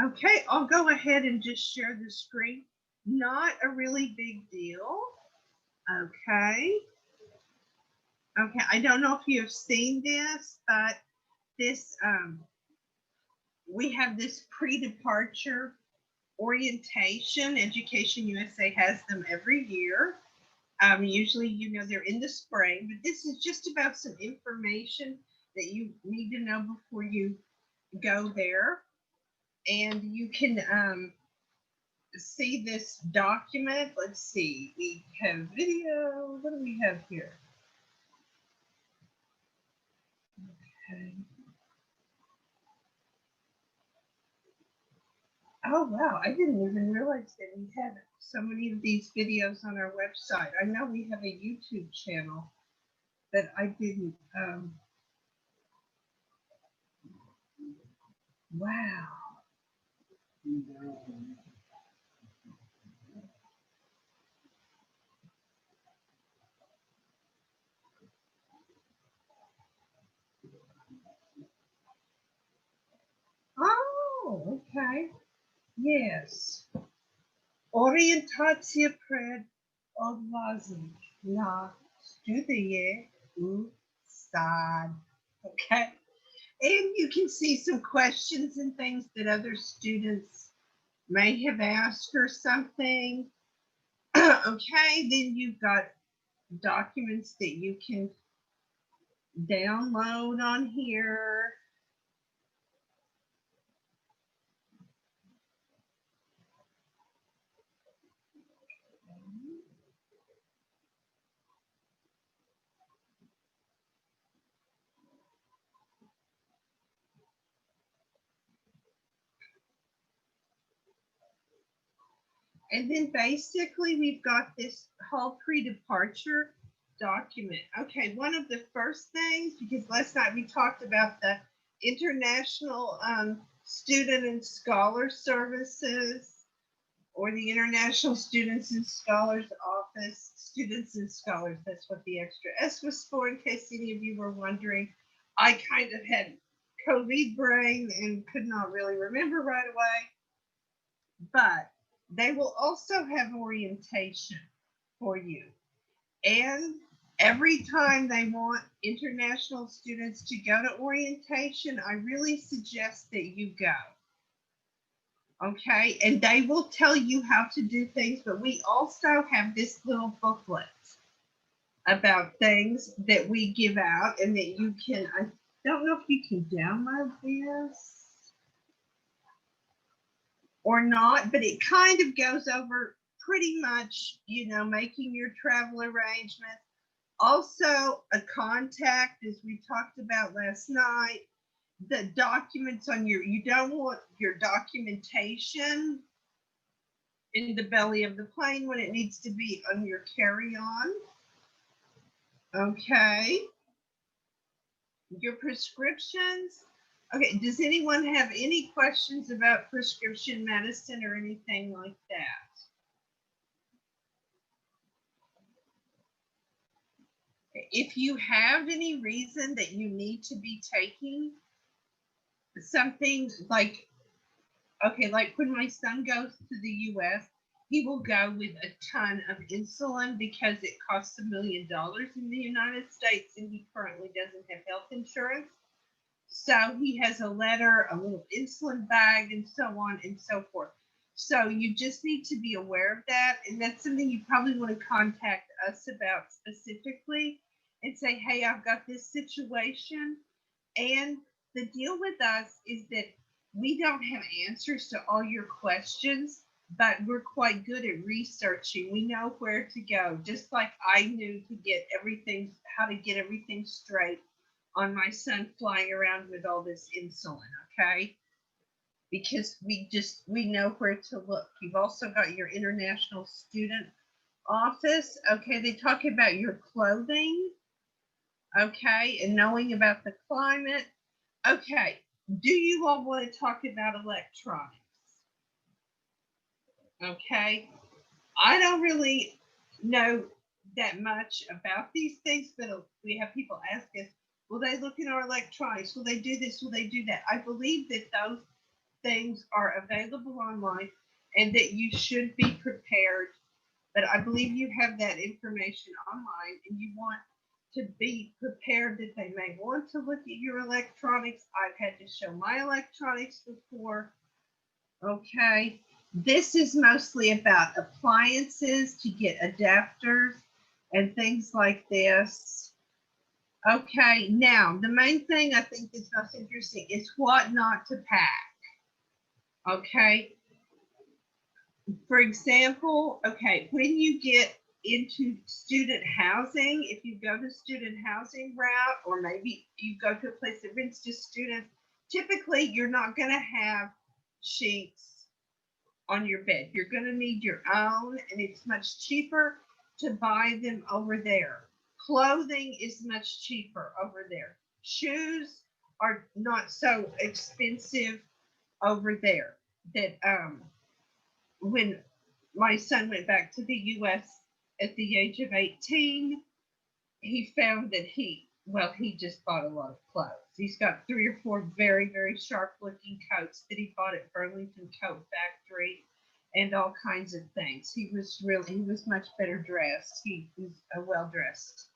Okay, I'll go ahead and just share the screen. Not a really big deal. Okay. Okay, I don't know if you have seen this, but this we have this pre-departure orientation. Education USA has them every year. Usually, they're in the spring, but this is just about some information that you need to know before you go there. And you can see this document. Let's see, we have video. What do we have here? Okay. Oh, wow. I didn't even realize that we had so many of these videos on our website. I know we have a YouTube channel, but I didn't. Wow. Oh, okay. Yes. Orientacja pred odlazem na studie u stad. Okay. And you can see some questions and things that other students may have asked or something. Okay, then you've got documents that you can download on here. And then basically we've got this whole pre-departure document. Okay, one of the first things, because last night we talked about the International Student and Scholar Services, or the International Students and Scholars Office. Students and Scholars, that's what the extra S was for, in case any of you were wondering. I kind of had COVID brain and could not really remember right away. But they will also have orientation for you. And every time they want international students to go to orientation, I really suggest that you go. Okay, and they will tell you how to do things, but we also have this little booklet about things that we give out and that you can, I don't know if you can download this or not, but it kind of goes over pretty much, making your travel arrangements. Also, a contact, as we talked about last night, the documents on you don't want your documentation in the belly of the plane when it needs to be on your carry-on. Okay. Your prescriptions. Okay, does anyone have any questions about prescription medicine or anything like that? If you have any reason that you need to be taking something like, okay, like when my son goes to the US, he will go with a ton of insulin because it costs $1 million in the United States and he currently doesn't have health insurance. So he has a letter, a little insulin bag, and so on and so forth. So you just need to be aware of that. And that's something you probably want to contact us about specifically and say, hey, I've got this situation. And the deal with us is that we don't have answers to all your questions, but we're quite good at researching. We know where to go, just like I knew to get everything, how to get everything straight on my son flying around with all this insulin, okay? Because we know where to look. You've also got your international student office, okay? They talk about your clothing, okay, and knowing about the climate. Okay, do you all want to talk about electronics? Okay, I don't really know that much about these things, but we have people ask us, will they look in our electronics? Will they do this? Will they do that? I believe that those things are available online and that you should be prepared. But I believe you have that information online and you want to be prepared that they may want to look at your electronics. I've had to show my electronics before. Okay. This is mostly about appliances to get adapters and things like this. Okay, now the main thing I think is most interesting is what not to pack. Okay, for example, okay, when you get into student housing, if you go the student housing route, or maybe you go to a place that rents to students, typically you're not going to have sheets on your bed. You're going to need your own, and it's much cheaper to buy them over there. Clothing is much cheaper over there. Shoes are not so expensive over there. That when my son went back to the US at the age of 18, he found that he just bought a lot of clothes. He's got 3 or 4 very, very sharp looking coats that he bought at Burlington Coat Factory and all kinds of things. He was much better dressed. He was a well dressed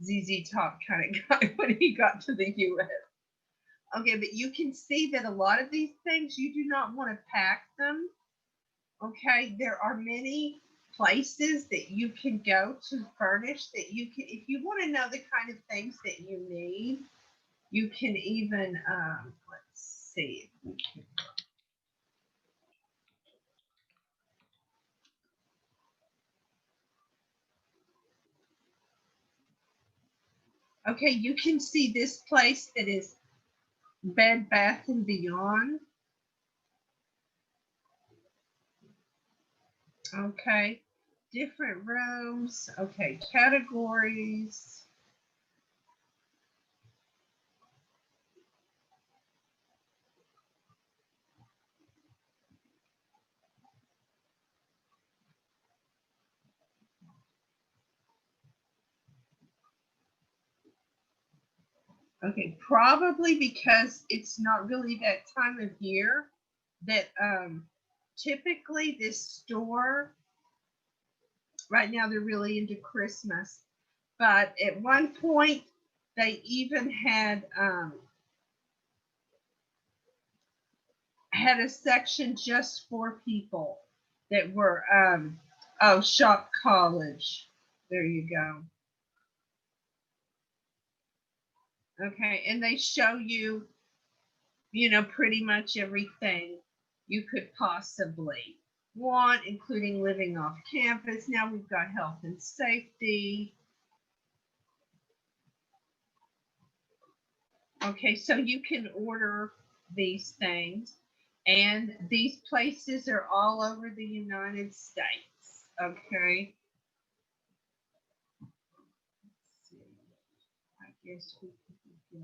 ZZ Top kind of guy when he got to the US. Okay, but you can see that a lot of these things you do not want to pack them. Okay, there are many places that you can go to furnish that you can, if you want to know the kind of things that you need, you can even, let's see. Okay, you can see this place that is Bed Bath and Beyond. Okay, different rooms. Okay, categories. Okay, probably because it's not really that time of year that typically this store right now they're really into Christmas, but at one point they even had a section just for people that were shop college. There you go. Okay, and they show you, pretty much everything you could possibly want, including living off campus. Now we've got health and safety. Okay, so you can order these things, and these places are all over the United States. Okay. Let's see. I guess we could get.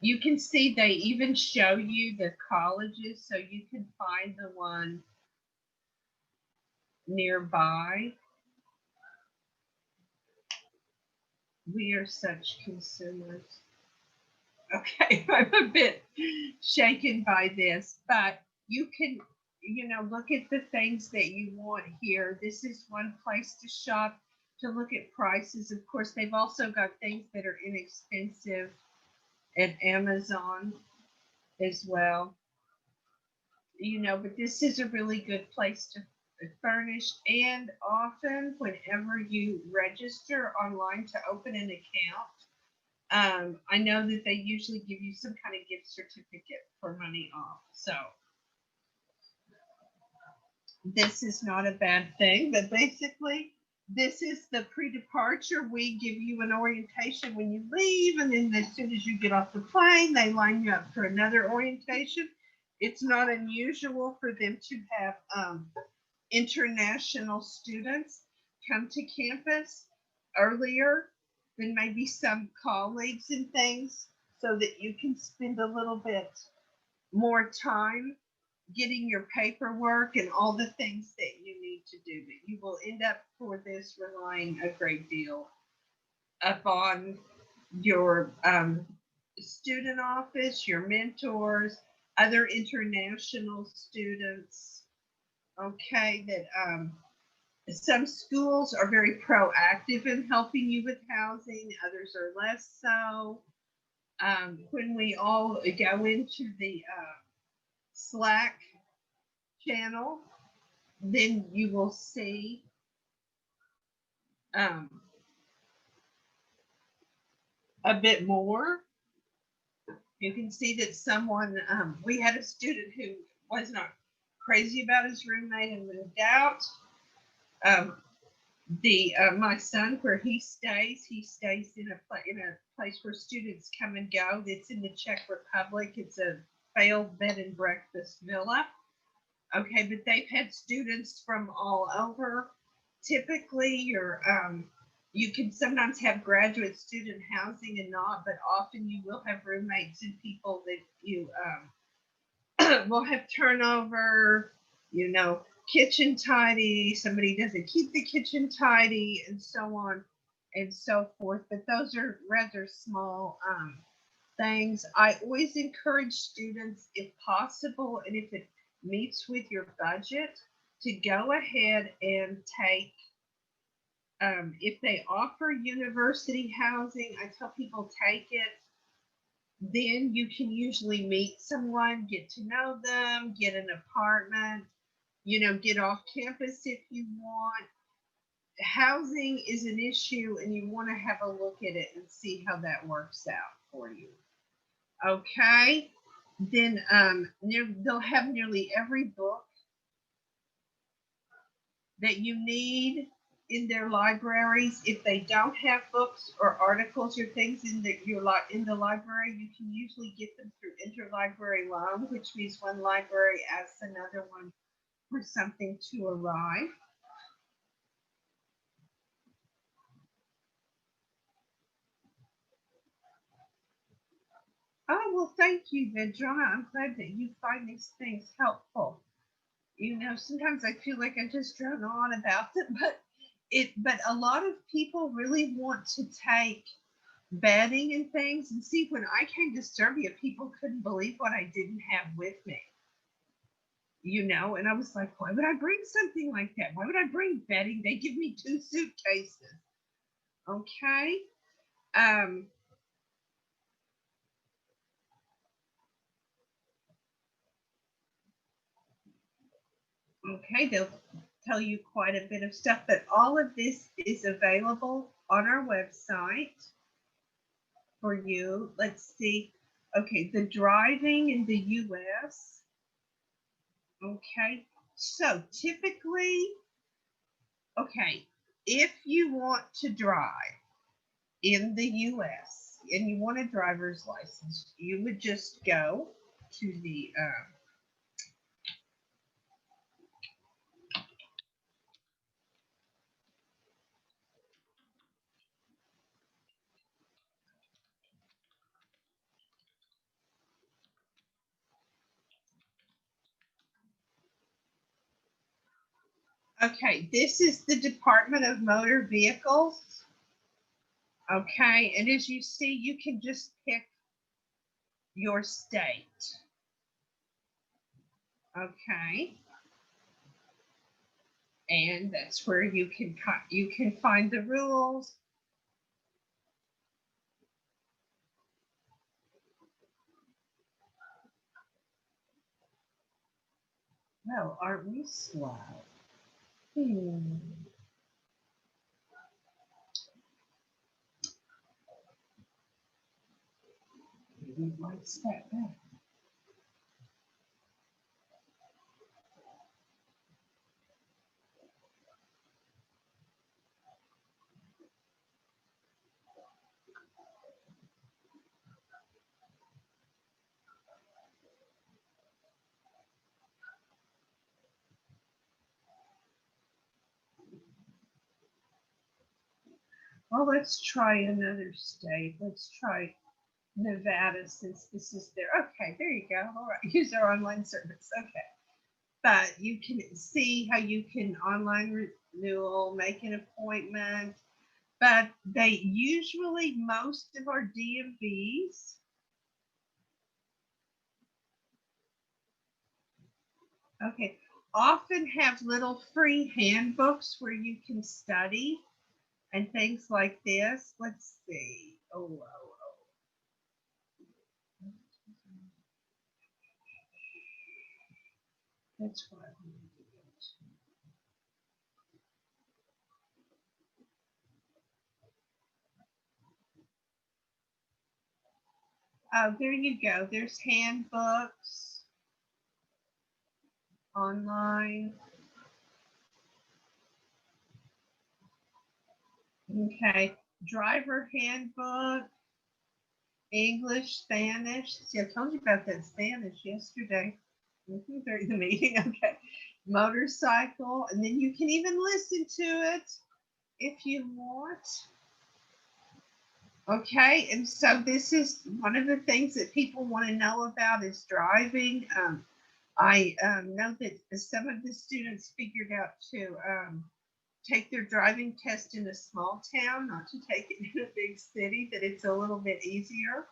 You can see they even show you the colleges, so you can find the one nearby. We are such consumers. Okay, I'm a bit shaken by this, but you can, look at the things that you want here. This is one place to shop to look at prices. Of course, they've also got things that are inexpensive at Amazon as well. But this is a really good place to furnish. And often, whenever you register online to open an account, I know that they usually give you some kind of gift certificate for money off. So this is not a bad thing, but basically, this is the pre-departure. We give you an orientation when you leave, and then as soon as you get off the plane, they line you up for another orientation. It's not unusual for them to have international students come to campus earlier than maybe some colleagues and things, so that you can spend a little bit more time getting your paperwork and all the things that you need to do. But you will end up for this relying a great deal up on your student office, your mentors, other international students. Okay, that some schools are very proactive in helping you with housing, others are less so. When we all go into the Slack channel, then you will see um, a bit more. You can see that someone, we had a student who was not crazy about his roommate and moved out. Um, the My son, where he stays in a place where students come and go. It's in the Czech Republic. It's a failed bed and breakfast villa. Okay, but they've had students from all over. Typically, you can sometimes have graduate student housing and not, but often you will have roommates and people that you will have turnover, you know, kitchen tidy, somebody doesn't keep the kitchen tidy, and so on and so forth. But those are rather small things. I always encourage students, if possible, and if it meets with your budget, to go ahead and take. If they offer university housing, I tell people take it. Then you can usually meet someone, get to know them, get an apartment, get off campus if you want. Housing is an issue and you want to have a look at it and see how that works out for you. Okay. Then they'll have nearly every book that you need in their libraries. If they don't have books or articles or things in the library, you can usually get them through interlibrary loan, which means one library asks another one for something to arrive. Oh, well, thank you, Vedrona. I'm glad that you find these things helpful. Sometimes I feel like I just drone on about it, but a lot of people really want to take bedding and things. And see, when I came to Serbia, people couldn't believe what I didn't have with me. And I was like, why would I bring something like that? Why would I bring bedding? They give me 2 suitcases. Okay. Um, okay, they'll tell you quite a bit of stuff, but all of this is available on our website for you. Let's see. Okay, the driving in the US. Okay, so typically, okay, if you want to drive in the US and you want a driver's license, you would just go to the okay, this is the Department of Motor Vehicles. Okay, and as you see, you can just pick your state. Okay, and that's where you can find the rules. Well, aren't we slow? Hmm. Maybe one step back. Well, let's try another state. Let's try Nevada since this is there. Okay, there you go. All right, use our online service. Okay. But you can see how you can online renewal, make an appointment. but they usually, most of our DMVs, okay, often have little free handbooks where you can study and things like this. Let's see. That's what I want to do. Oh, there you go. There's handbooks online. Okay, driver handbook, English, Spanish. See, I told you about that Spanish yesterday during the meeting. Okay, motorcycle, and then you can even listen to it if you want. Okay, and so this is one of the things that people want to know about is driving. I know that some of the students figured out to take their driving test in a small town, not to take it in a big city, that it's a little bit easier.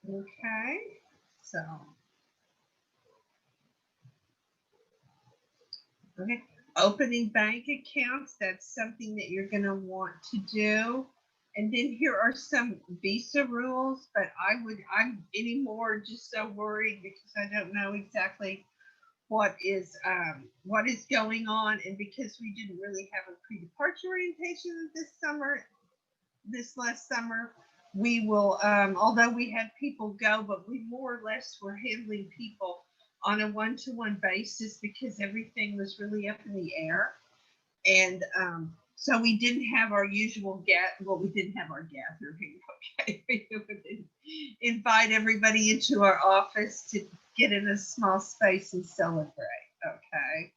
Okay, so, okay, opening bank accounts, that's something that you're going to want to do. And then here are some visa rules, but I'm anymore just so worried because I don't know exactly what is going on, and because we didn't really have a pre-departure orientation this last summer, we will although we had people go, but we more or less were handling people on a one-to-one basis because everything was really up in the air. And so we didn't have our usual we didn't have our gathering. Okay, we would invite everybody into our office to get in a small space and celebrate. Okay,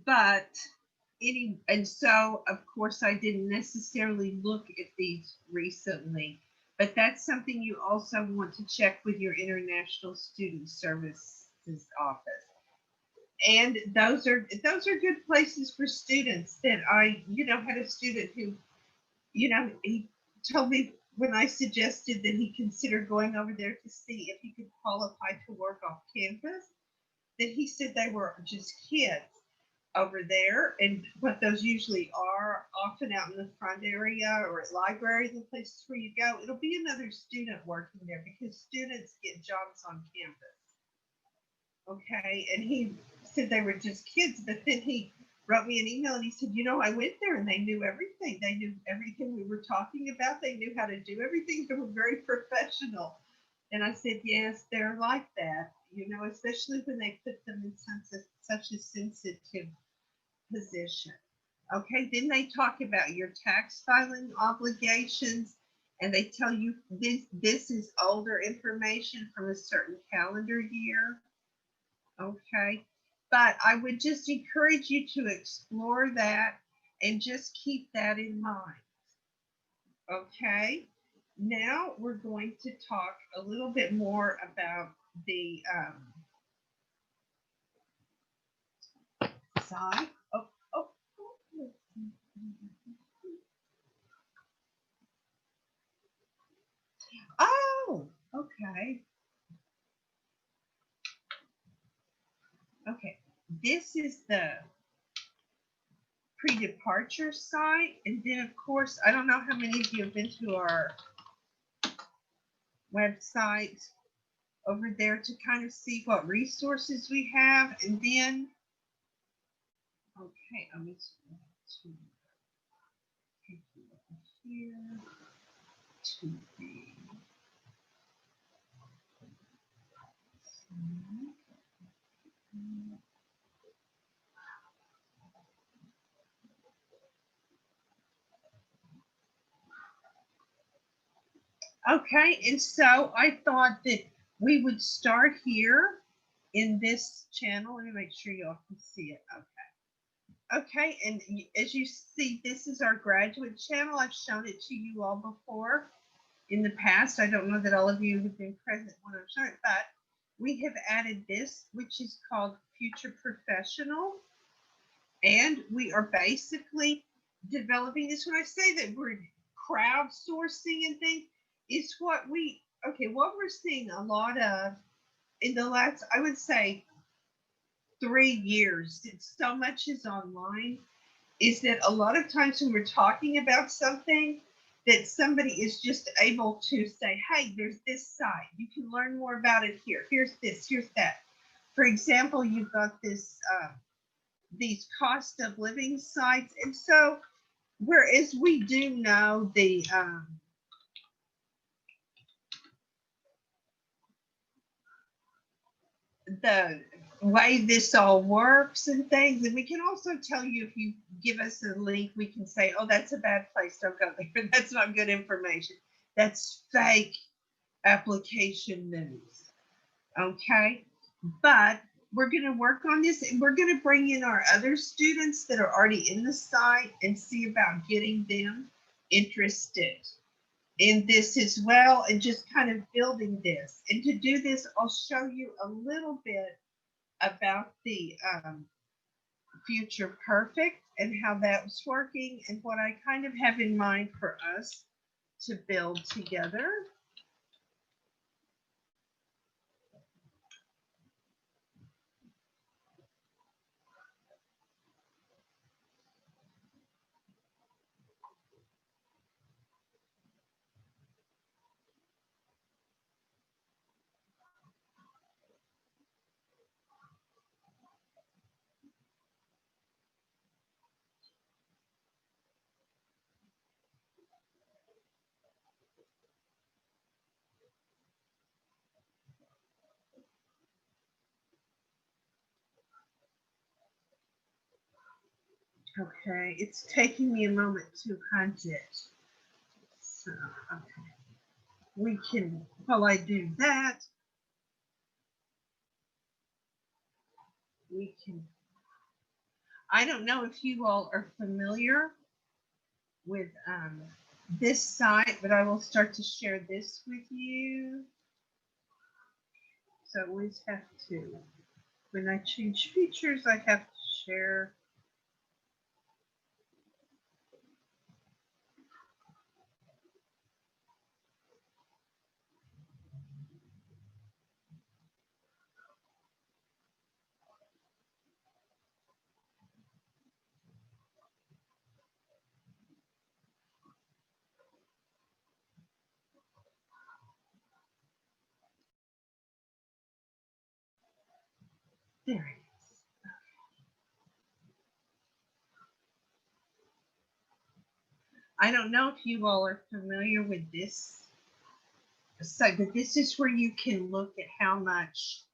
but and so of course I didn't necessarily look at these recently, but that's something you also want to check with your International Student Services office. And those are good places for students. That I had a student who he told me when I suggested that he consider going over there to see if he could qualify to work off campus, that he said they were just kids over there, and what those usually are, often out in the front area or at libraries and places where you go, it'll be another student working there because students get jobs on campus. Okay, and he said they were just kids, but then he wrote me an email and he said, I went there and they knew everything. They knew everything we were talking about. They knew how to do everything. They were very professional. And I said, yes, they're like that, especially when they put them in such a sensitive position. Okay, then they talk about your tax filing obligations, and they tell you this is older information from a certain calendar year. Okay, but I would just encourage you to explore that and just keep that in mind. Okay, now we're going to talk a little bit more about the side. Oh, oh, okay. Okay, this is the pre-departure site, and then of course, I don't know how many of you have been to our website over there to kind of see what resources we have, and then okay, I'm just going to take you over here to the okay, and so I thought that we would start here in this channel. Let me make sure y'all can see it. Okay. Okay, and as you see, this is our graduate channel. I've shown it to you all before in the past. I don't know that all of you have been present when I've shown it, but we have added this, which is called Future Professional. And we are basically developing this. When I say that we're crowdsourcing and things, it's what we're seeing a lot of in the last, I would say, 3 years, since so much is online, is that a lot of times when we're talking about something, that somebody is just able to say, hey, there's this site. You can learn more about it here. Here's this, here's that. For example, you've got these cost of living sites. And so, whereas we do know the way this all works and things, and we can also tell you, if you give us a link, we can say, oh, that's a bad place, don't go there. That's not good information. That's fake application news. Okay, but we're going to work on this, and we're going to bring in our other students that are already in the site and see about getting them interested in this as well, and just kind of building this. And to do this, I'll show you a little bit about the Future Perfect and how that was working, and what I kind of have in mind for us to build together. Okay, it's taking me a moment to hunt it. So, okay, we can, while I do that, we can, I don't know if you all are familiar with this site, but I will start to share this with you. So I always have to, when I change features, I have to share. There it is. I don't know if you all are familiar with this site, but this is where you can look at how much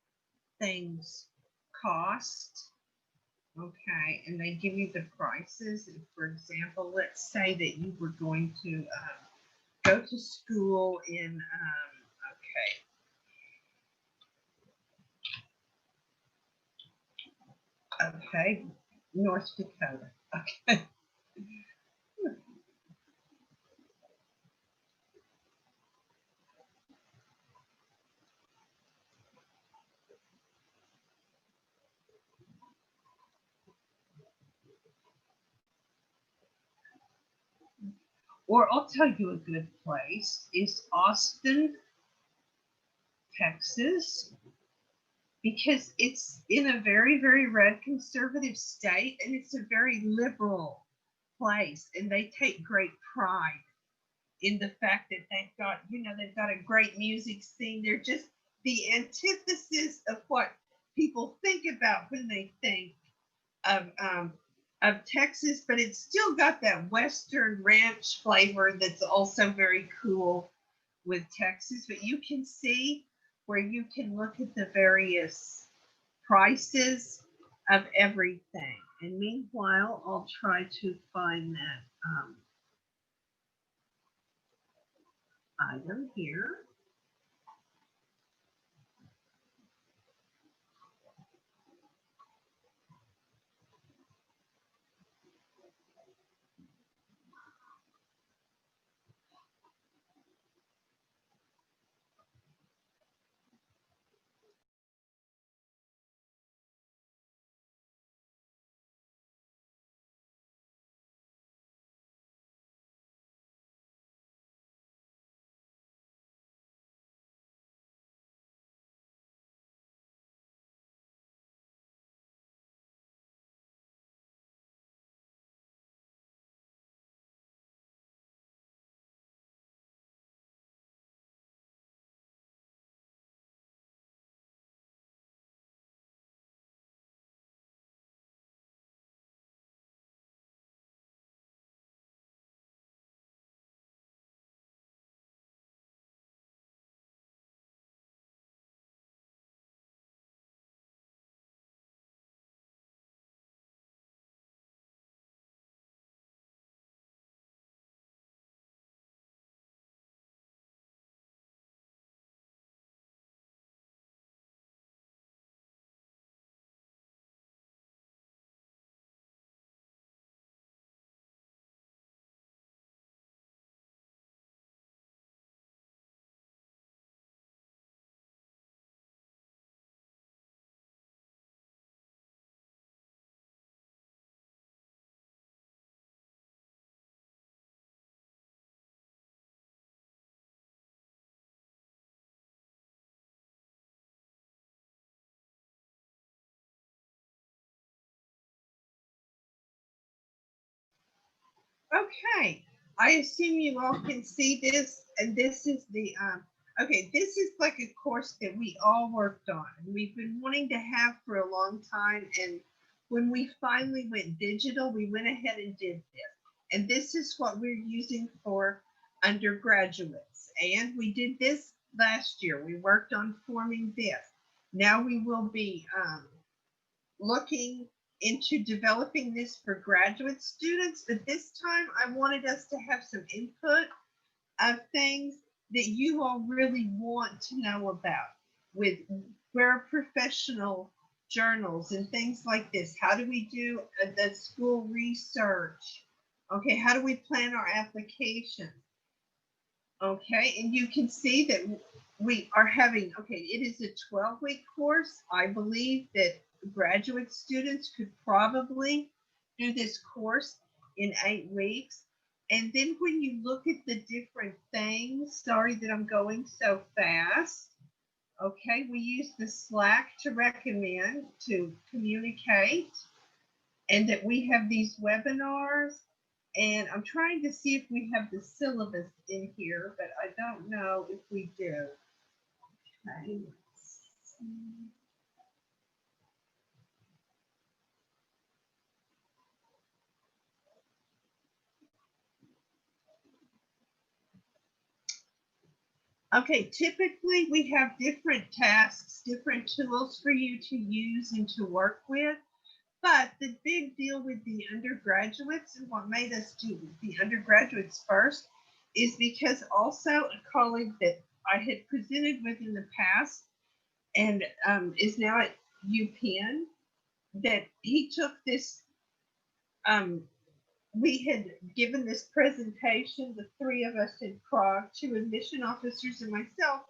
things cost. Okay, and they give you the prices. And for example, let's say that you were going to go to school in, okay, North Dakota. Okay. Or I'll tell you a good place is Austin, Texas, because it's in a very, very red conservative state, and it's a very liberal place, and they take great pride in the fact that they've got a great music scene. They're just the antithesis of what people think about when they think of Texas, but it's still got that Western ranch flavor that's also very cool with Texas. But you can see where you can look at the various prices of everything. And meanwhile, I'll try to find that item here. Okay, I assume you all can see this, and this is the okay, this is like a course that we all worked on. We've been wanting to have for a long time, and when we finally went digital, we went ahead and did this. And this is what we're using for undergraduates. And we did this last year. We worked on forming this. Now we will be looking into developing this for graduate students, but this time I wanted us to have some input of things that you all really want to know about with where professional journals and things like this. How do we do the school research? Okay, how do we plan our application? Okay, and you can see that we are having, okay, it is a 12-week course. I believe that graduate students could probably do this course in 8 weeks. And then when you look at the different things, sorry that I'm going so fast. Okay, we use the Slack to recommend, to communicate, and that we have these webinars. And I'm trying to see if we have the syllabus in here, but I don't know if we do. Okay. Okay, typically we have different tasks, different tools for you to use and to work with. But the big deal with the undergraduates and what made us do the undergraduates first is because also a colleague that I had presented with in the past and is now at UPenn, that he took this, we had given this presentation, the three of us in Prague, two admission officers and myself,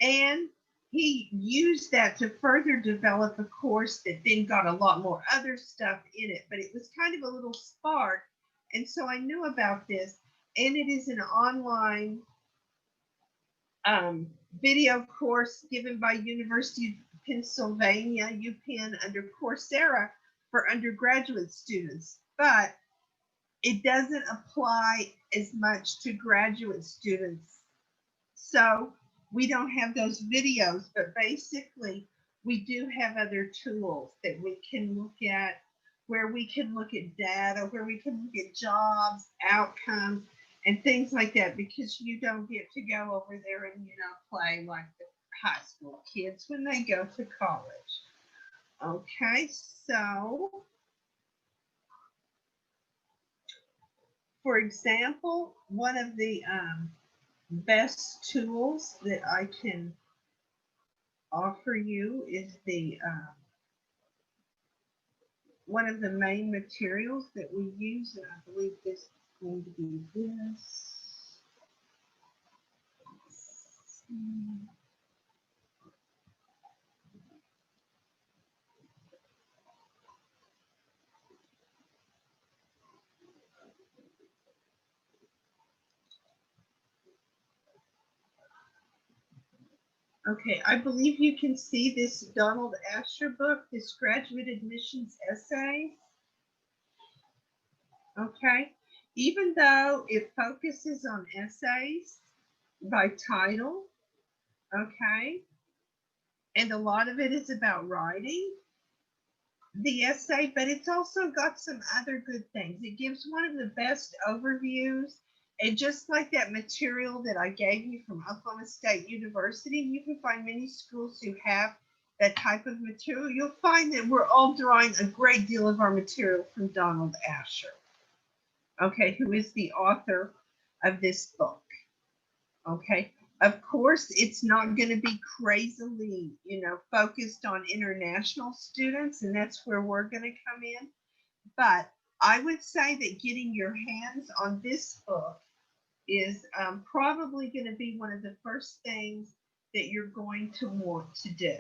and he used that to further develop a course that then got a lot more other stuff in it, but it was kind of a little spark. And so I knew about this, and it is an online video course given by University of Pennsylvania, UPenn, under Coursera for undergraduate students. But it doesn't apply as much to graduate students. So we don't have those videos, but basically we do have other tools that we can look at, where we can look at data, where we can look at jobs, outcomes, and things like that, because you don't get to go over there and, play like the high school kids when they go to college. Okay, so for example, one of the best tools that I can offer you is the one of the main materials that we use, and I believe this is going to be this. Okay, I believe you can see this Donald Asher book, this graduate admissions essay. Okay, even though it focuses on essays by title, okay, and a lot of it is about writing the essay, but it's also got some other good things. It gives one of the best overviews. And just like that material that I gave you from Oklahoma State University, you can find many schools who have that type of material. You'll find that we're all drawing a great deal of our material from Donald Asher, okay, who is the author of this book. Okay, of course, it's not going to be crazily, focused on international students, and that's where we're going to come in. But I would say that getting your hands on this book is probably going to be one of the first things that you're going to want to do.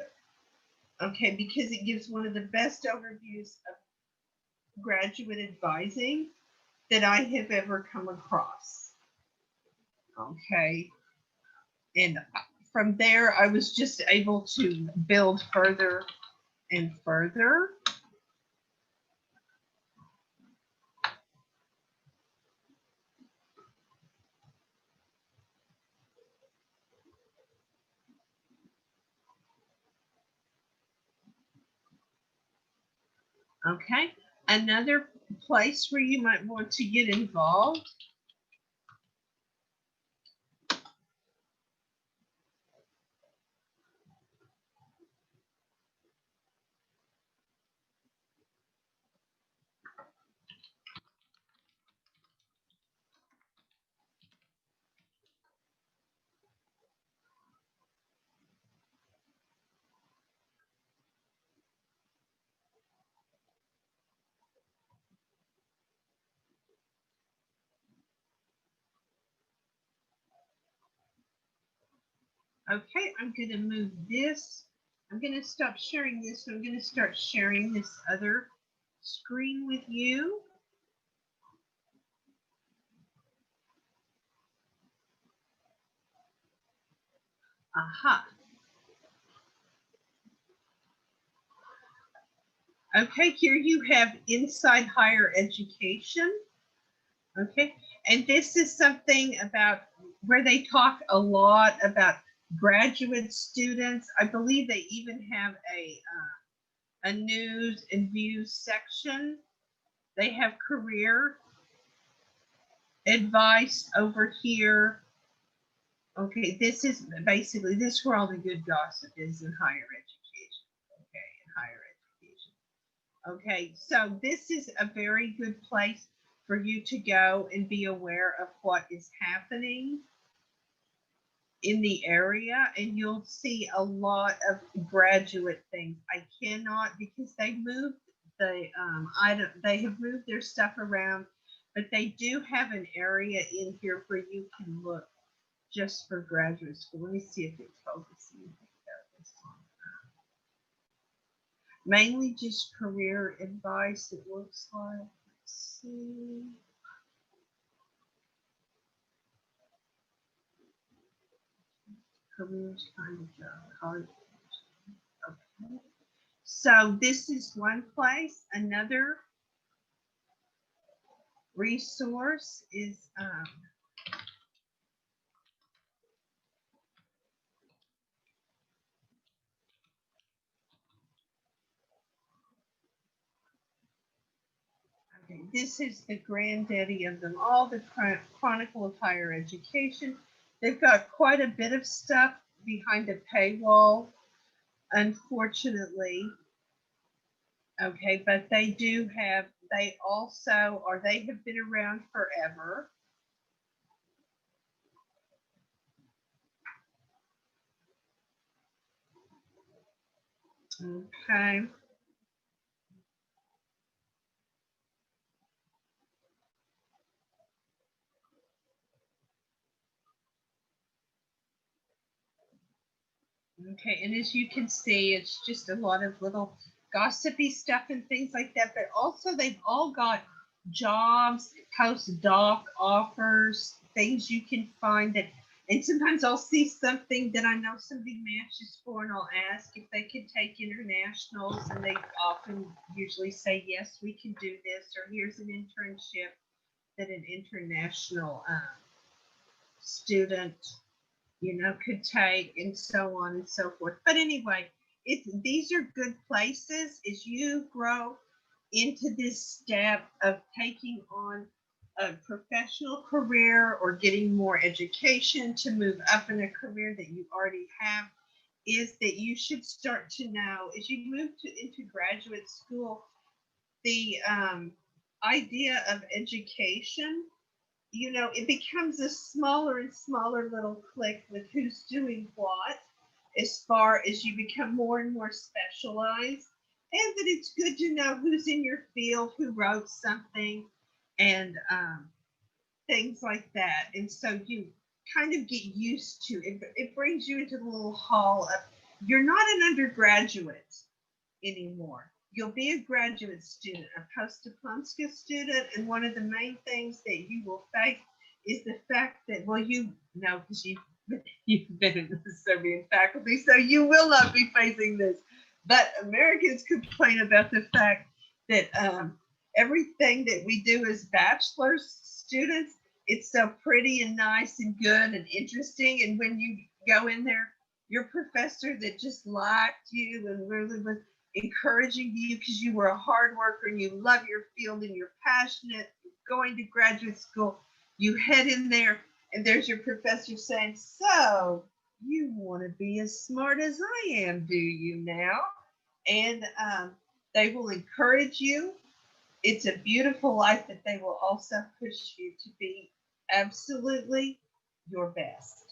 Okay, because it gives one of the best overviews of graduate advising that I have ever come across. Okay, and from there, I was just able to build further and further. Okay. Another place where you might want to get involved. Okay, I'm going to move this. I'm going to stop sharing this. I'm going to start sharing this other screen with you. Aha. Okay, here you have Inside Higher Education. Okay, and this is something about where they talk a lot about graduate students. I believe they even have a news and views section. They have career advice over here. Okay, this is basically this is where all the good gossip is in higher education. Okay, in higher education. Okay, so this is a very good place for you to go and be aware of what is happening in the area, and you'll see a lot of graduate things. I cannot, because they moved the item, they have moved their stuff around, but they do have an area in here where you can look just for graduate school. Let me see if it's focusing. Mainly just career advice, it looks like. Let's see. Careers kind of job. Okay. So this is one place. Another resource is okay, this is the granddaddy of them all, the Chronicle of Higher Education. They've got quite a bit of stuff behind a paywall, unfortunately. Okay, but they do have, they also, or they have been around forever. Okay. Okay, and as you can see, it's just a lot of little gossipy stuff and things like that. But also, they've all got jobs, postdoc offers, things you can find that. And sometimes I'll see something that I know somebody matches for, and I'll ask if they can take internationals, and they often usually say yes, we can do this, or here's an internship that an international student could take, and so on and so forth. But anyway, these are good places as you grow into this step of taking on a professional career or getting more education to move up in a career that you already have, is that you should start to know as you move into graduate school the idea of education. It becomes a smaller and smaller little clique with who's doing what as far as you become more and more specialized. And that it's good to know who's in your field, who wrote something, and things like that. And so you kind of get used to it. It brings you into the little hall of, you're not an undergraduate anymore. You'll be a graduate student, a post-diplomska student, and one of the main things that you will face is the fact that, well, you know, because you've been in the Serbian faculty, so you will not be facing this. But Americans complain about the fact that everything that we do as bachelor's students, it's so pretty and nice and good and interesting, and when you go in there, your professor that just liked you and really was, encouraging you because you were a hard worker and you love your field and you're passionate, going to graduate school, you head in there and there's your professor saying, so you want to be as smart as I am, do you now? And they will encourage you. It's a beautiful life, but they will also push you to be absolutely your best.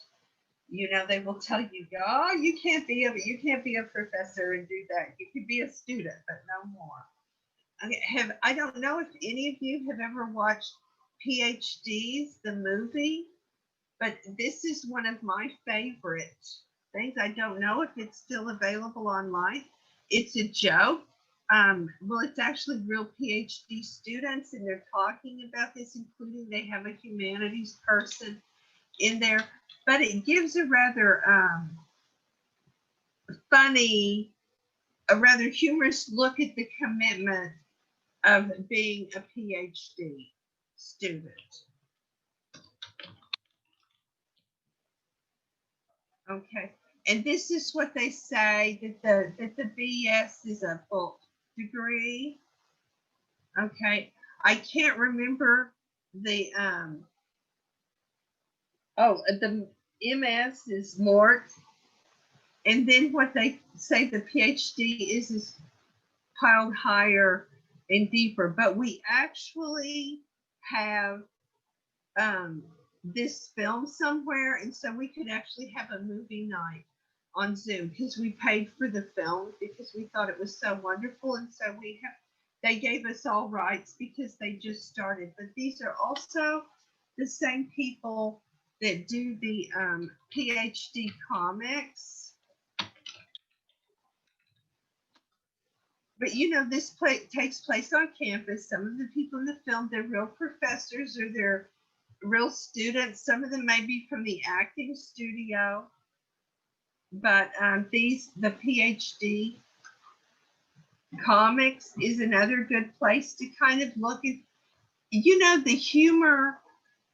You know, they will tell you, oh, you can't be a professor and do that. You can be a student, but no more. I don't know if any of you have ever watched PhDs, the movie, but this is one of my favorite things. I don't know if it's still available online. It's a joke. Well, it's actually real PhD students, and they're talking about this, including they have a humanities person in there, but it gives a rather funny, a rather humorous look at the commitment of being a PhD student. Okay, and this is what they say that the BS is a full degree. Okay, I can't remember the the MS is more, and then what they say the PhD is piled higher and deeper. But we actually have this film somewhere, and so we could actually have a movie night on Zoom because we paid for the film because we thought it was so wonderful, and so they gave us all rights because they just started. But these are also the same people that do the PhD comics. But you know, this takes place on campus. Some of the people in the film, they're real professors or they're real students. Some of them may be from the acting studio. But the PhD comics is another good place to kind of look at, you know, the humor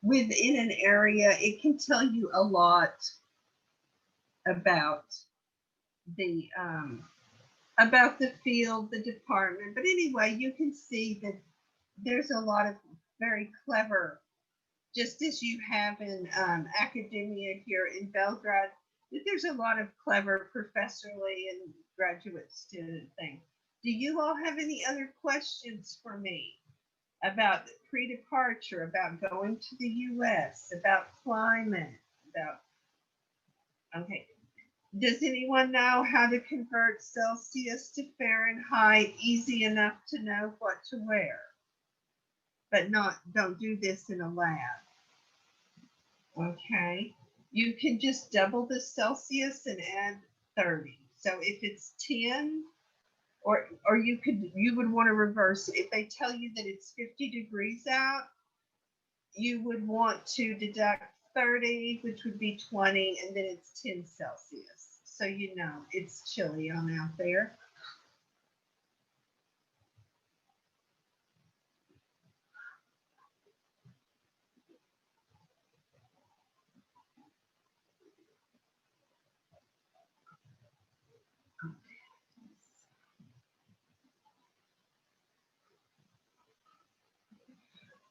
within an area. It can tell you a lot about the field, the department. But anyway, you can see that there's a lot of very clever, just as you have in academia here in Belgrade, that there's a lot of clever professorly and graduate student things. Do you all have any other questions for me about pre-departure, about going to the US, about climate, about, okay. Does anyone know how to convert Celsius to Fahrenheit easy enough to know what to wear? But don't do this in a lab. Okay. You can just double the Celsius and add 30. So if it's 10, or you would want to reverse it. If they tell you that it's 50 degrees out, you would want to deduct 30, which would be 20, and then it's 10 Celsius. So you know it's chilly on out there.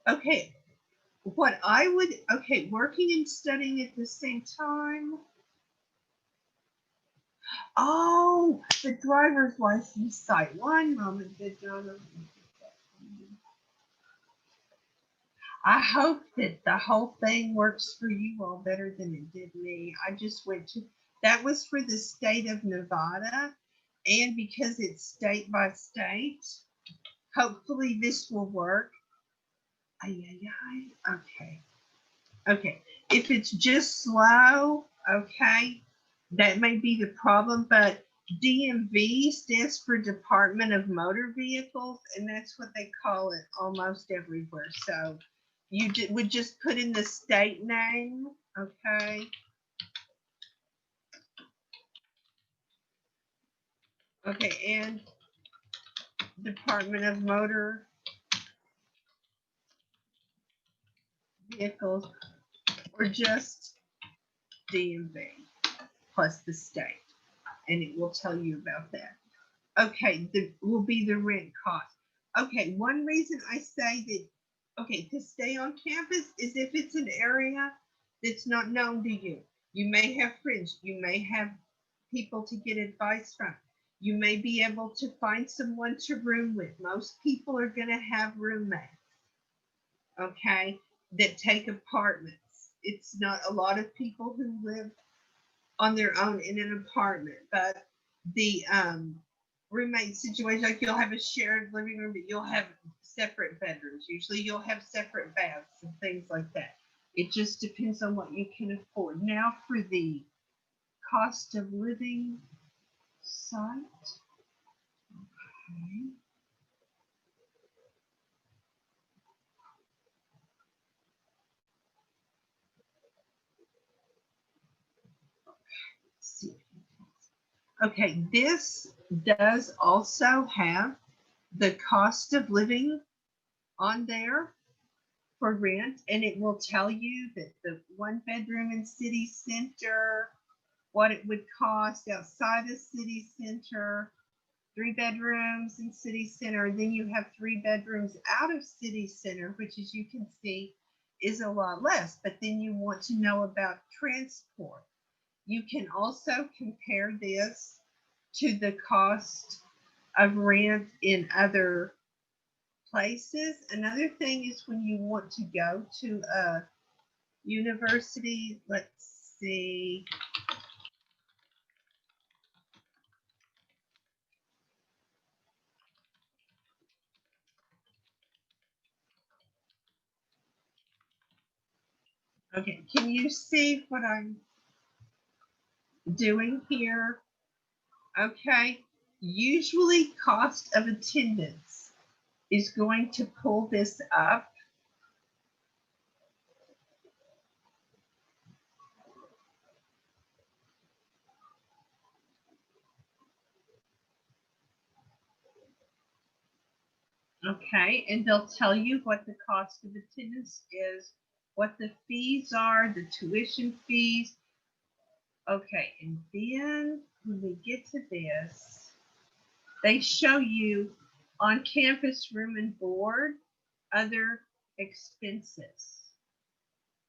Okay, what I would, okay, working and studying at the same time. Oh, the driver's license site. One moment, I hope that the whole thing works for you all better than it did me. I just went to, that was for the state of Nevada. And because it's state by state, hopefully this will work. Okay. Okay. If it's just slow, okay, that may be the problem, but DMV stands for Department of Motor Vehicles, and that's what they call it almost everywhere. So you would just put in the state name, okay? Okay, and Department of Motor Vehicles, or just DMV plus the state, and it will tell you about that. Okay, will be the rent cost. Okay, one reason I say that, okay, to stay on campus is if it's an area that's not known to you. You may have friends, you may have people to get advice from. You may be able to find someone to room with. Most people are going to have roommates, okay, that take apartments. It's not a lot of people who live on their own in an apartment, but the roommate situation, like you'll have a shared living room, but you'll have separate bedrooms. Usually you'll have separate baths and things like that. It just depends on what you can afford. Now for the cost of living site. Okay. Let's see. Okay, this does also have the cost of living on there for rent, and it will tell you that the one bedroom in city center, what it would cost outside of city center, 3 bedrooms in city center, and then you have 3 bedrooms out of city center, which as you can see is a lot less. But then you want to know about transport. You can also compare this to the cost of rent in other places. Another thing is when you want to go to a university, let's see. Okay, can you see what I'm doing here? Okay, usually cost of attendance is going to pull this up. Okay, and they'll tell you what the cost of attendance is, what the fees are, the tuition fees. Okay, and then when we get to this, they show you on campus room and board, other expenses.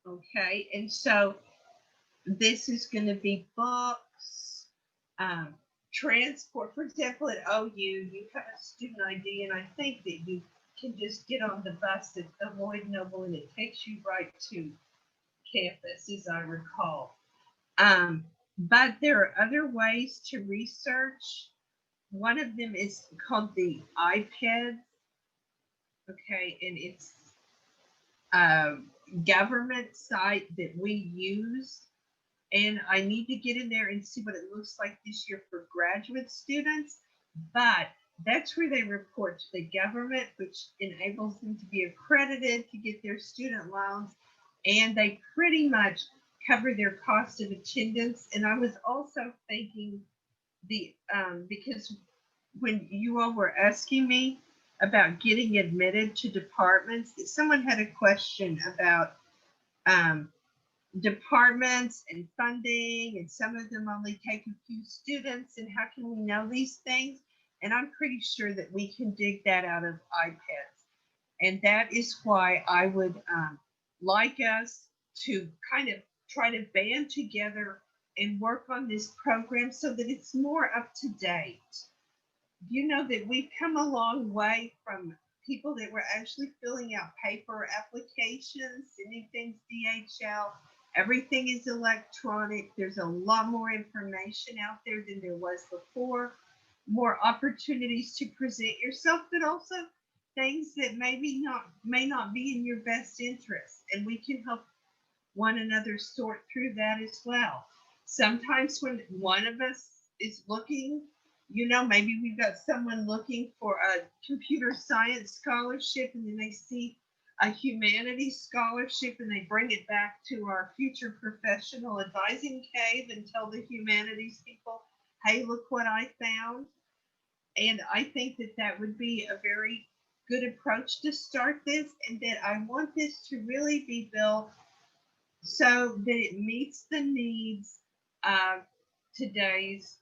Okay, and so this is going to be books, um, transport. For example, at OU, you have a student ID, and I think that you can just get on the bus at Lloyd Noble, and it takes you right to campus, as I recall. But there are other ways to research. One of them is called the iPad. Okay, and it's a government site that we use. And I need to get in there and see what it looks like this year for graduate students. But that's where they report to the government, which enables them to be accredited to get their student loans. And they pretty much cover their cost of attendance. And I was also thinking because when you all were asking me about getting admitted to departments, someone had a question about um, departments and funding, and some of them only take a few students, and how can we know these things? And I'm pretty sure that we can dig that out of iPads. And that is why I would like us to kind of try to band together and work on this program so that it's more up to date. You know that we've come a long way from people that were actually filling out paper applications, sending things DHL. Everything is electronic. There's a lot more information out there than there was before, more opportunities to present yourself, but also things that may not be in your best interest. And we can help one another sort through that as well. Sometimes when one of us is looking, maybe we've got someone looking for a computer science scholarship, and then they see a humanities scholarship and they bring it back to our future professional advising cave and tell the humanities people, hey, look what I found. And I think that that would be a very good approach to start this, and that I want this to really be built so that it meets the needs of today's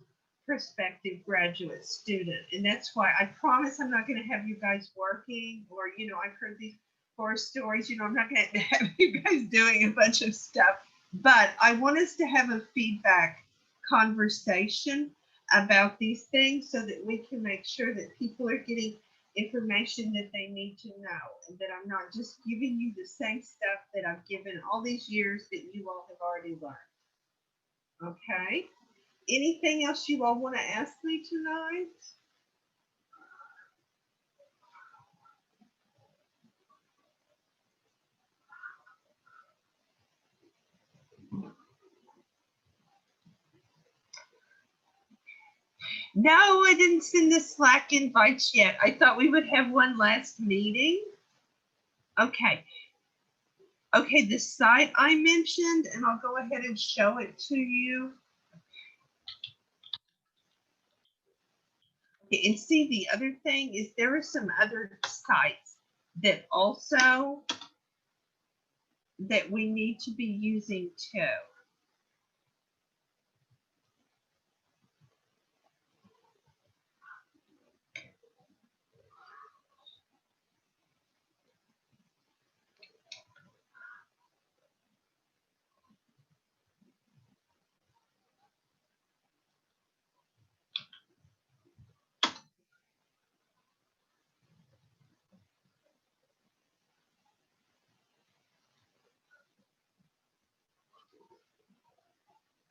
prospective graduate student. And that's why I promise I'm not going to have you guys working, or, I've heard these horror stories, I'm not going to have you guys doing a bunch of stuff, but I want us to have a feedback conversation about these things so that we can make sure that people are getting information that they need to know, and that I'm not just giving you the same stuff that I've given all these years that you all have already learned. Okay? Anything else you all want to ask me tonight? No, I didn't send the Slack invites yet. I thought we would have one last meeting. Okay. Okay, the site I mentioned, and I'll go ahead and show it to you. Okay, and see, the other thing is there are some other sites that also that we need to be using too.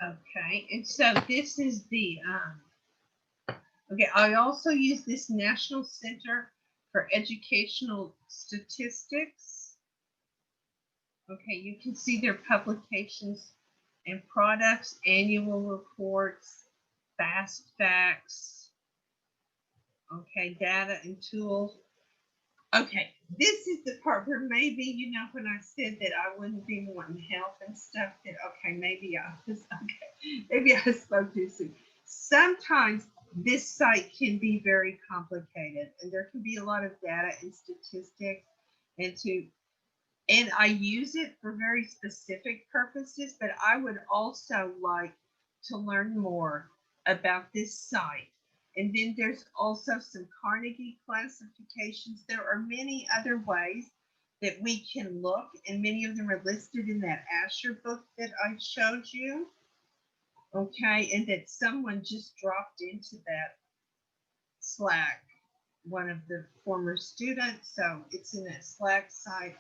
Okay, and so this is the okay, I also use this National Center for Educational Statistics. Okay, you can see their publications and products, annual reports, fast facts, okay, data and tools. Okay, this is the part where maybe, when I said that I wouldn't be wanting help and stuff, that, okay, maybe I was, okay, maybe I spoke too soon. Sometimes this site can be very complicated, and there can be a lot of data and statistics, and I use it for very specific purposes, but I would also like to learn more about this site. And then there's also some Carnegie classifications. There are many other ways that we can look, and many of them are listed in that Asher book that I showed you. Okay, and that someone just dropped into that Slack, one of the former students. So it's in that Slack site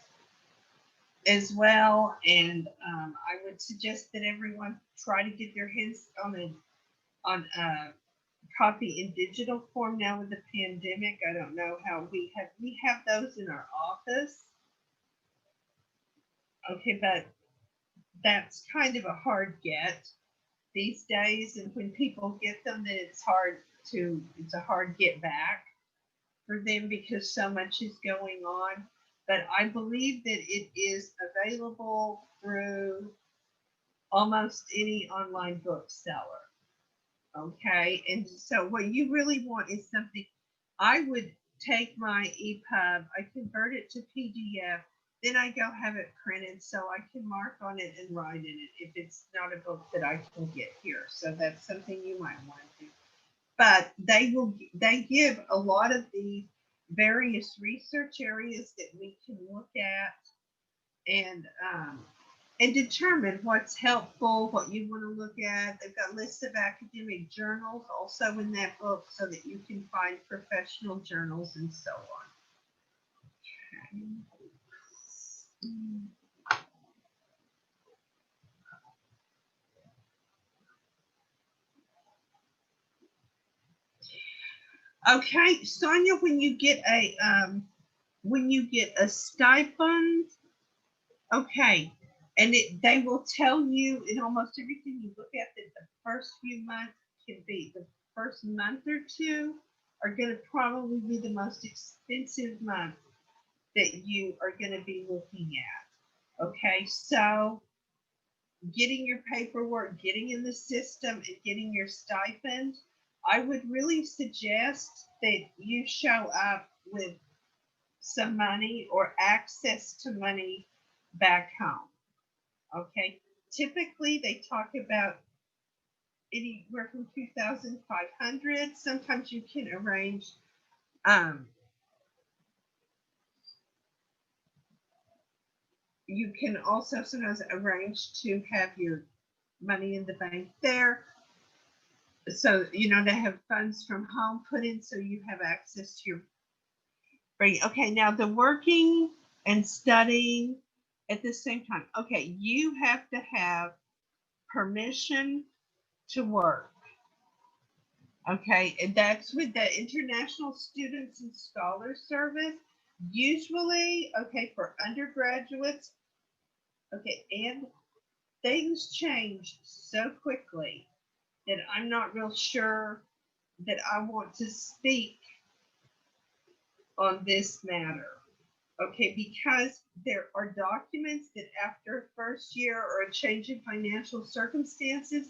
as well. And I would suggest that everyone try to get their hands on a copy in digital form now with the pandemic. I don't know how we have those in our office. Okay, but that's kind of a hard get these days. And when people get them, then it's a hard get back for them because so much is going on. But I believe that it is available through almost any online bookseller. Okay, and so what you really want is something. I would take my EPUB, I convert it to PDF, then I go have it printed so I can mark on it and write in it if it's not a book that I can get here. So that's something you might want to do. But they give a lot of the various research areas that we can look at and determine what's helpful, what you want to look at. They've got lists of academic journals also in that book so that you can find professional journals and so on. Okay, Sonia, when you get a stipend, okay, and they will tell you in almost everything you look at that the first few months can be the first month or two are going to probably be the most expensive month that you are going to be looking at. Okay, so getting your paperwork, getting in the system, and getting your stipend, I would really suggest that you show up with some money or access to money back home. Okay, typically they talk about anywhere from 2,500. Sometimes you can arrange um, you can also sometimes arrange to have your money in the bank there. So, to have funds from home put in so you have access to your brain. Okay, now the working and studying at the same time. Okay, you have to have permission to work. Okay, and that's with the International Students and Scholars Service. Usually, okay, for undergraduates, okay, and things change so quickly that I'm not real sure that I want to speak on this matter. Okay, because there are documents that after first year or a change in financial circumstances,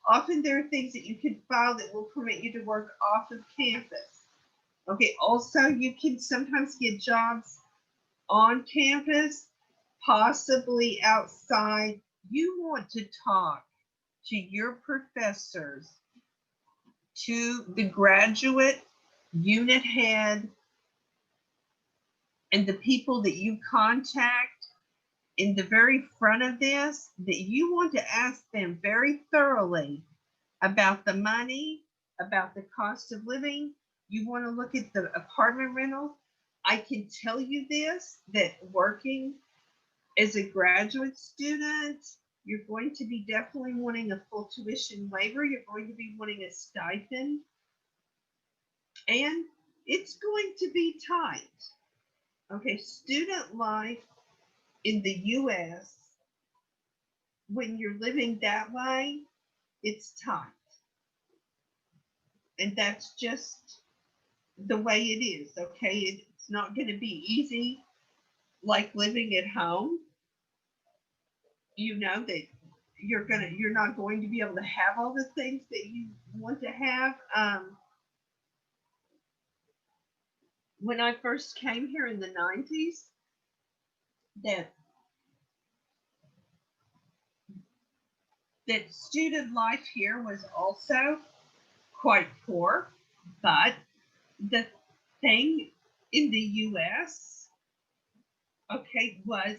often there are things that you can file that will permit you to work off of campus. Okay, also you can sometimes get jobs on campus, possibly outside. You want to talk to your professors, to the graduate unit head, and the people that you contact in the very front of this, that you want to ask them very thoroughly about the money, about the cost of living. You want to look at the apartment rental. I can tell you this, that working as a graduate student, you're going to be definitely wanting a full tuition waiver. You're going to be wanting a stipend. And it's going to be tight. Okay, student life in the US, when you're living that way, it's tight. And that's just the way it is. Okay, it's not going to be easy like living at home. You know that you're not going to be able to have all the things that you want to have. When I first came here in the 90s, that student life here was also quite poor, but the thing in the US, okay, was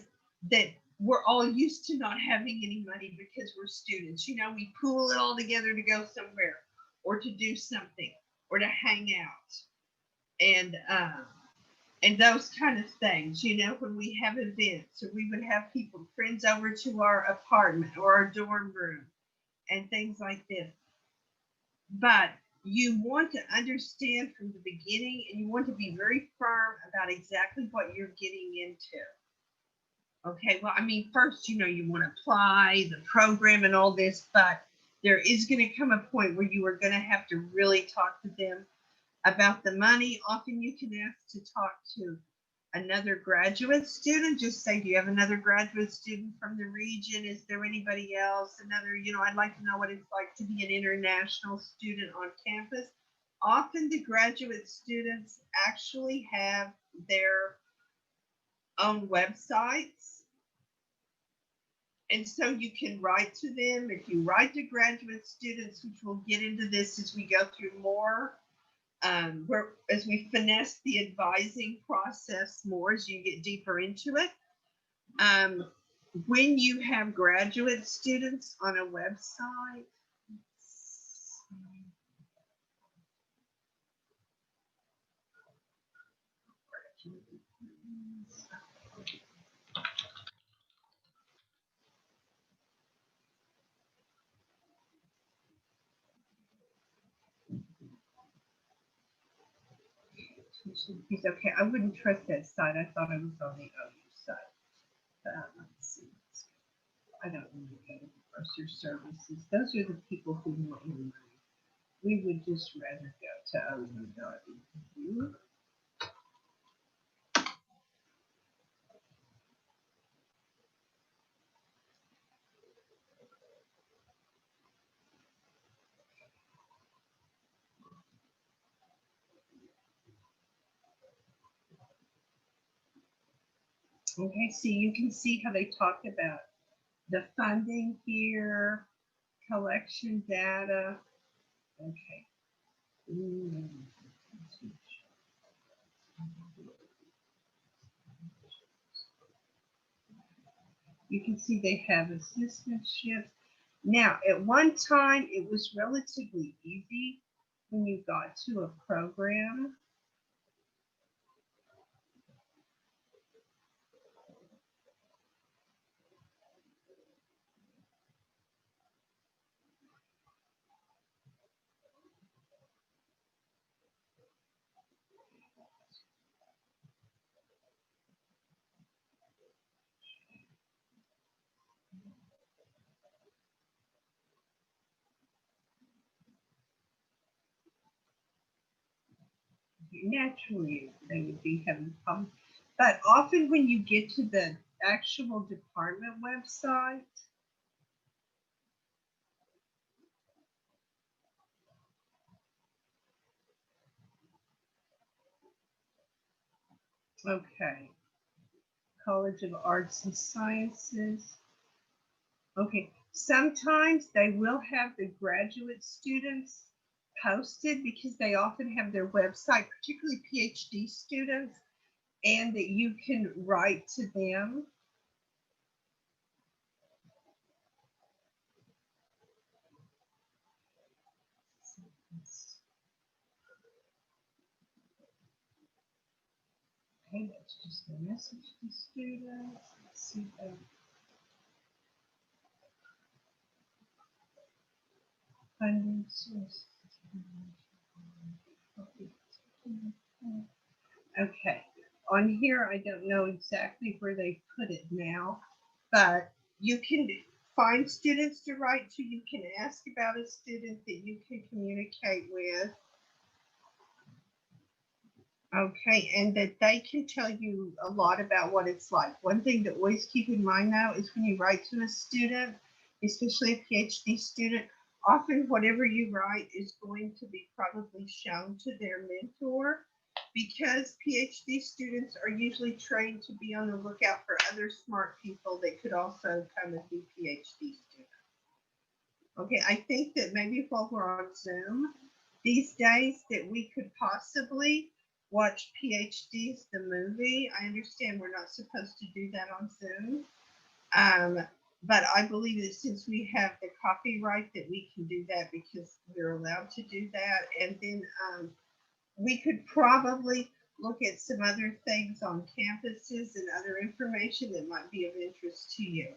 that we're all used to not having any money because we're students. We pool it all together to go somewhere or to do something or to hang out and those kind of things. When we have events, or we would have friends over to our apartment or our dorm room and things like this. But you want to understand from the beginning, and you want to be very firm about exactly what you're getting into. Okay, well, I mean, first, you want to apply the program and all this, but there is going to come a point where you are going to have to really talk to them about the money. Often you can ask to talk to another graduate student. Just say, do you have another graduate student from the region? Is there anybody else? I'd like to know what it's like to be an international student on campus. Often the graduate students actually have their own websites. And so you can write to them. If you write to graduate students, which we'll get into this as we go through more, as we finesse the advising process more as you get deeper into it. When you have graduate students on a website, he's okay. I wouldn't trust that site. I thought I was on the OU site. Let's see. I don't want to go to Mercer Services. Those are the people who want your money. We would just rather go to OU. Okay, so you can see how they talk about the funding here. collection data. Okay. You can see they have assistantships. Now, at one time, it was relatively easy when you got to a program. Naturally, they would be having problems. But often when you get to the actual department website, okay, College of Arts and Sciences. Okay, sometimes they will have the graduate students posted because they often have their website, particularly PhD students, and that you can write to them. Okay, that's just a message to students. Let's see that. Funding source. Okay, on here, I don't know exactly where they put it now, but you can find students to write to. You can ask about a student that you can communicate with. Okay, and that they can tell you a lot about what it's like. One thing to always keep in mind now is when you write to a student, especially a PhD student, often whatever you write is going to be probably shown to their mentor because PhD students are usually trained to be on the lookout for other smart people that could also come and be PhD students. Okay, I think that maybe while we're on Zoom these days that we could possibly watch PhDs the movie. I understand we're not supposed to do that on Zoom. But I believe that since we have the copyright that we can do that because we're allowed to do that. And then we could probably look at some other things on campuses and other information that might be of interest to you.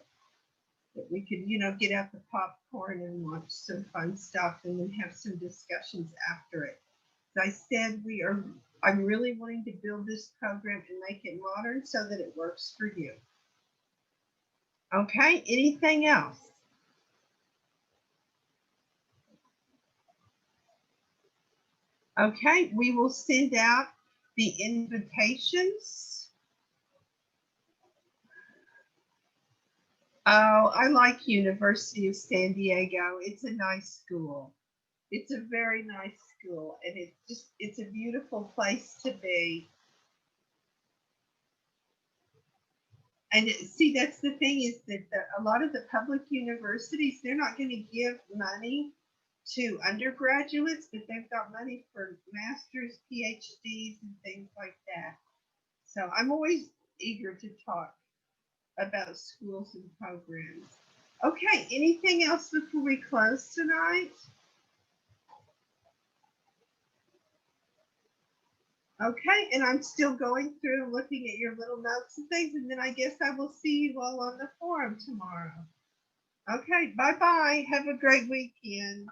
That we could, get out the popcorn and watch some fun stuff and then have some discussions after it. As I said, I'm really wanting to build this program and make it modern so that it works for you. Okay, anything else? Okay, we will send out the invitations. Oh, I like University of San Diego. It's a nice school. It's a very nice school, and it's a beautiful place to be. And see, that's the thing is that a lot of the public universities, they're not going to give money to undergraduates, but they've got money for masters, PhDs, and things like that. So I'm always eager to talk about schools and programs. Okay, anything else before we close tonight? Okay, and I'm still going through and looking at your little notes and things, and then I guess I will see you all on the forum tomorrow. Okay, bye-bye. Have a great weekend.